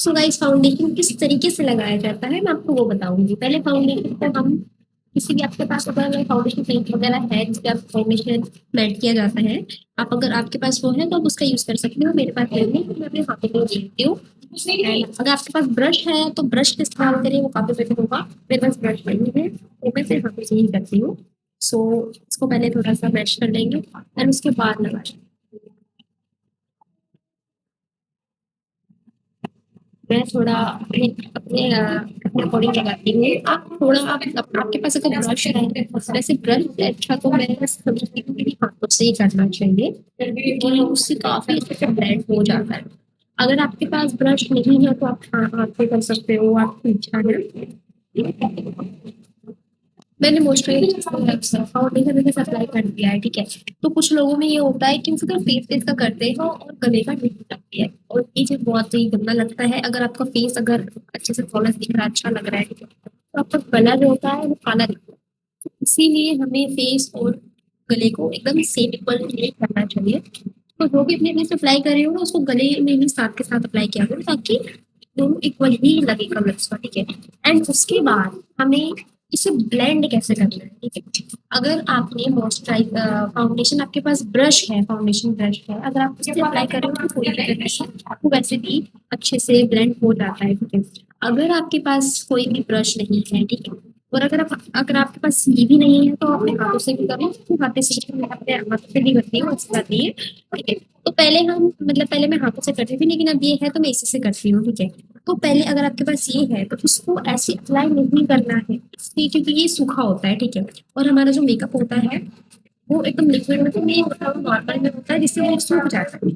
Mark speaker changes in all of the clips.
Speaker 1: So guys, foundation किस तरीके से लगाया जाता है मैं आपको वो बताऊंगी। पहले फाउंडेशन को हम किसी भी, आपके पास अगर फाउंडेशन पेंट वगैरह है जिसपे आप फाउंडेशन मेल्ट किया जाता है, आप अगर आपके पास वो है तो आप उसका यूज कर सकते हो। मेरे पास नहीं है तो मैं अपने हाथों को देखती हूँ। And अगर आपके पास ब्रश है तो ब्रश का इस्तेमाल करिए, वो काफी बेटर होगा। मेरे पास ब्रश नहीं है तो मैं सिर्फ हाथों से ही करती हूँ। सो इसको पहले थोड़ा सा मैश कर लेंगे और उसके बाद लगाएंगे। मैं थोड़ा अपने अपने अकॉर्डिंग लगाती हूँ। आप थोड़ा आपके पास अगर ब्रश है, वैसे ब्रश से अच्छा तो मैं समझती हूँ कि हाथों से ही करना चाहिए, क्योंकि उससे काफी अच्छे से ब्लेंड हो जाता है। अगर आपके पास ब्रश नहीं है तो आप हाथ से कर सकते हो, आपकी इच्छा है। मैंने मोइस्चराइजर फाउंडेशन मैंने अप्लाई कर दिया है, ठीक है। तो कुछ लोगों में ये होता है कि वो सिर्फ फेस फेस का करते हैं और गले का नहीं करते हैं, और ये चीज बहुत ही गंदा लगता है। अगर आपका फेस अगर अच्छे से फ्लॉलेस दिख रहा है, अच्छा लग रहा है, ठीक है, तो आपका गला जो होता है वो काला दिखता है। इसीलिए हमें फेस और गले को एकदम सेम इक्वल करना चाहिए। तो जो भी अपने फेस पे अप्लाई कर रही हो ना, उसको गले में भी साथ के साथ अप्लाई किया करो, ताकि दोनों इक्वल ही लगे कलर्स का, ठीक है। एंड उसके बाद हमें इसे ब्लेंड कैसे करना है, ठीक है। अगर आपने मॉइस्चराइज फाउंडेशन, आपके पास ब्रश है, फाउंडेशन ब्रश है, अगर आप उससे अप्लाई कर रहे हो तो कोई दिक्कत नहीं है, आपको वैसे भी अच्छे से ब्लेंड हो जाता है, ठीक है। अगर आपके पास कोई भी ब्रश नहीं है, ठीक है, और अगर आपके पास ये भी नहीं है तो अपने हाथों से भी करो। तो हाथों से, मैं अपने हाथों से भी करती हूँ, अच्छी बात नहीं है, ठीक है। तो पहले हम, मतलब पहले मैं हाथों से करती थी, लेकिन अब ये है तो मैं इसी से करती हूँ, ठीक है। तो पहले अगर आपके पास ये है तो इसको ऐसे अप्लाई नहीं करना है, इसलिए क्योंकि ये सूखा होता है, ठीक है। और हमारा जो मेकअप होता है वो एकदम लिक्विड में तो नहीं होता, वो नॉर्मल में होता है, जिससे वो सूख जाता है।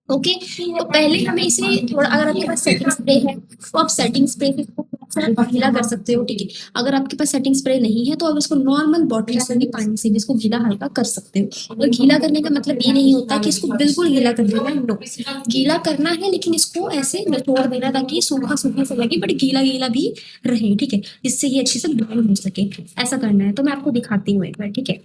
Speaker 1: ओके, तो पहले हमें इसे थोड़ा, अगर आपके पास सेटिंग स्प्रे है तो आप सेटिंग स्प्रे से इसको थोड़ा गीला कर सकते हो, ठीक है। अगर आपके पास सेटिंग स्प्रे नहीं है तो आप इसको नॉर्मल बॉटल से भी, पानी से भी इसको गीला हल्का कर सकते हो। और गीला करने का मतलब ये नहीं होता कि इसको बिल्कुल गीला कर देना है, नो। गीला करना है लेकिन इसको ऐसे निचोड़ देना, ताकि सूखा सूखा सा लगे बट गीला गीला भी रहे, ठीक है, जिससे ये अच्छे से ब्लेंड हो सके। ऐसा करना है, तो मैं आपको दिखाती हूँ एक बार, ठीक है।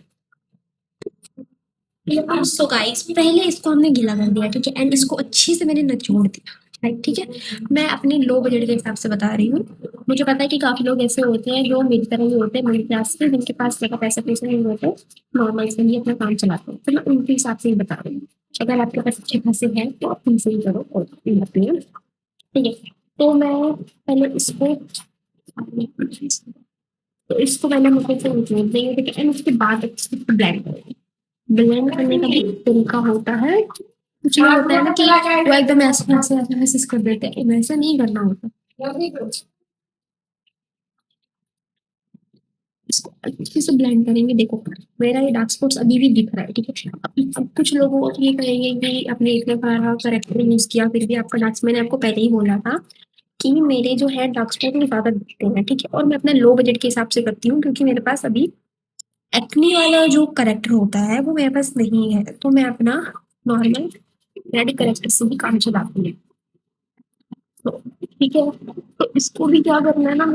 Speaker 1: सो गाइस, पहले इसको हमने गीला कर दिया, ठीक है, एंड इसको अच्छे से मैंने निचोड़ दिया, राइट, ठीक है। मैं अपने लो बजट के हिसाब से बता रही हूँ। मुझे पता है कि काफी लोग ऐसे होते हैं जो मेरी तरह ही होते हैं, मिडिल क्लास के, जिनके पास ज्यादा पैसा पैसा नहीं होते, नॉर्मल से ही अपना काम चलाते हैं, तो मैं उनके हिसाब से ही बता रही हूँ। अगर आपके पास अच्छे खासे हैं तो आप उनसे ही करो, और कोई बात नहीं है, ठीक है। तो मैं पहले इसको, तो इसको पहले मुझे से निचोड़ देंगे, ठीक है, एंड उसके बाद इसको ब्लेंड करेंगे। ब्लेंड करने का भी तरीका होता है। कुछ ये होता है ना कि वो एकदम ऐसे ऐसे ऐसे ऐसे कर देते हैं, वैसा नहीं करना होता। इसको अच्छे से ब्लेंड करेंगे। देखो, मेरा ये डार्क स्पॉट्स अभी भी दिख रहा है, ठीक है। अब कुछ लोगों को ये कहेंगे कि आपने इतने सारा करेक्टर यूज किया फिर भी आपका डार्क, मैंने आपको पहले ही बोला था कि मेरे जो है डार्क स्पॉट वो ज्यादा दिखते हैं, ठीक है। और मैं अपना लो बजट के हिसाब से करती हूँ, क्योंकि मेरे पास अभी एक्ने वाला जो करेक्टर होता है वो मेरे पास नहीं है, तो मैं अपना नॉर्मल रेड करेक्टर से भी काम चलाती हूँ। तो ठीक है, तो इसको भी क्या करना है ना,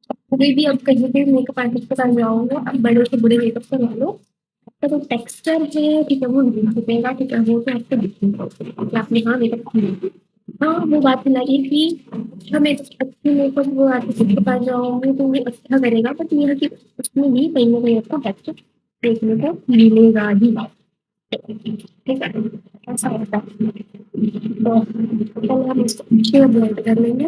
Speaker 1: कोई भी अब कहीं भी मेकअप आर्टिस्ट के पास जाओगे, अब बड़े से बड़े मेकअप करवा लो, आपका जो टेक्सचर है, ठीक है, वो नहीं दिखेगा, ठीक है, वो तो आपको दिखेगा कि आपने हाँ मेकअप किया। हाँ, वो बात लगी कि हमें अच्छी मेकअप वो आर्टिस्ट के पास जाओगे तो वो अच्छा करेगा, बट ये है कि उसमें भी कहीं ना कहीं आपको टेक्सचर देखने को मिलेगा ही, ठीक है। ऐसा होता है। तो पहले हम इसको अच्छे से ब्लेंड कर लेंगे।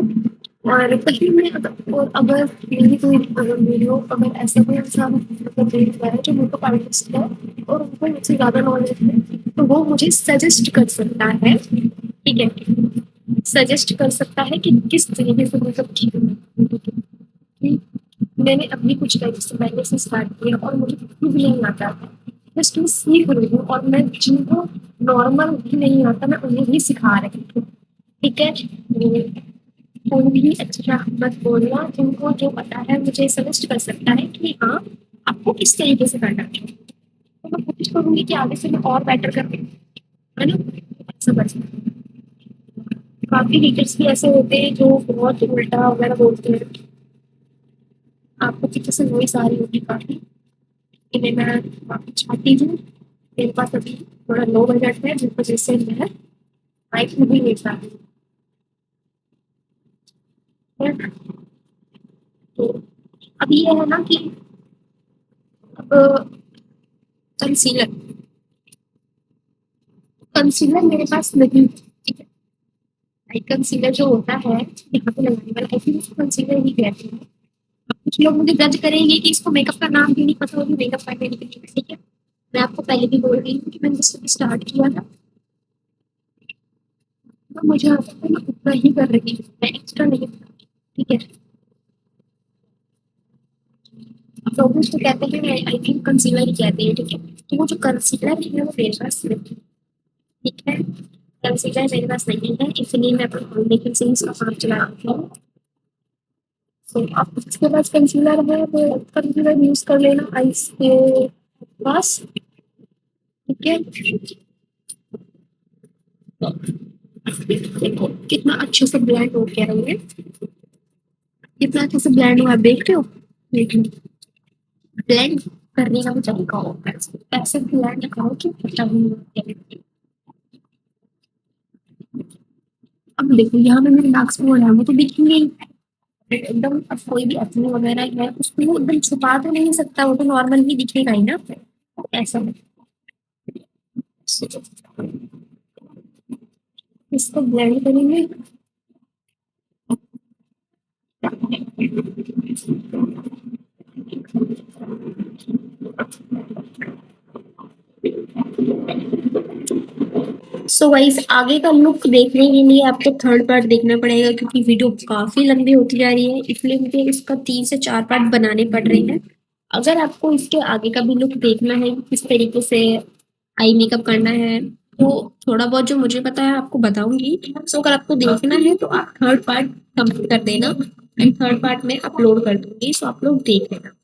Speaker 1: और कहीं में अगर मेरी कोई वीडियो, अगर ऐसा कोई इंसान मतलब देख रहा है जो मेकअप आर्टिस्ट है और उनको मुझसे ज़्यादा नॉलेज है, तो वो मुझे सजेस्ट कर सकता है, ठीक है, सजेस्ट कर सकता है कि किस तरीके से मेकअप ठीक है। कि मैंने अभी कुछ टाइम से पहले से स्टार्ट किया और मुझे खुद भी नहीं आता था, जस्ट मैं सीख रही हूँ, और मैं जिनको नॉर्मल भी नहीं आता मैं उन्हें भी सिखा रही हूँ, ठीक है। कोई भी अच्छा मत बोलना, जिनको जो पता है मुझे सजेस्ट कर सकता है कि हाँ आपको किस तरीके से करना है, तो मैं कोशिश करूंगी कि आगे से मैं और बेटर कर पाऊँ, है ना, ऐसा कर सकते हैं। काफी टीचर्स भी ऐसे होते हैं जो बहुत उल्टा वगैरह बोलते हैं। आपको पीछे से वॉइस आ रही होगी काफी, इन्हें मैं काफी चाहती हूँ। मेरे पास अभी थोड़ा लो बजट है, जिस वजह से मैं माइक नहीं ले पा रही हूँ। है। तो अब ये है ना कि अब कंसीलर कंसीलर मेरे पास नहीं है, ठीक है। आई कंसीलर जो होता है यहाँ पे लगाने वाला, आई थिंक उसको कंसीलर ही कहते हैं। अब कुछ लोग मुझे जज करेंगे कि इसको मेकअप का नाम भी नहीं पता होगी, मेकअप करने के लिए, ठीक है। मैं आपको पहले भी बोल रही हूँ कि मैंने जिससे स्टार्ट किया था, तो मुझे आता है, मैं उतना ही कर रही हूँ, मैं एक्स्ट्रा नहीं कर रही, ठीक है। लोग उसको कहते हैं, आई थिंक कंसीलर ही कहते हैं, ठीक है। तो वो जो कंसीलर है वो मेरे पास नहीं है, ठीक है। कंसीलर मेरे पास नहीं है, इसलिए मैं अपने फाउंडेशन से ही इसका काम चला रही हूँ। तो आप जिसके पास कंसीलर है वो कंसीलर यूज कर लेना आइस के पास, ठीक है। देखो कितना अच्छे से ब्लेंड हो गया है ये, कितना अच्छे से ब्लेंड हुआ है, देख रहे हो। देख लो, ब्लेंड करने का भी तरीका होता है, ऐसे ब्लेंड करो कि पता ही नहीं लगता। अब देखो यहाँ पे मेरे मार्क्स बोर्ड है, वो तो दिखेंगे ही एकदम। अब कोई भी एक्ने वगैरह है उसको वो एकदम छुपा तो नहीं सकता, वो तो नॉर्मल ही दिखेगा ही ना, ऐसा है। इसको ब्लेंड करेंगे। सो गाइस आगे का लुक देखने के लिए आपको थर्ड पार्ट देखना पड़ेगा, क्योंकि वीडियो काफी लंबी होती जा रही है, इसलिए मुझे इसका 3 से 4 पार्ट बनाने पड़ रहे हैं। अगर आपको इसके आगे का भी लुक देखना है कि किस तरीके से आई मेकअप करना है, तो थोड़ा बहुत जो मुझे पता है आपको बताऊंगी। सो अगर आपको देखना है तो आप थर्ड पार्ट कंप्लीट कर देना, एंड थर्ड पार्ट में अपलोड कर दूंगी, सो आप लोग देख लेना।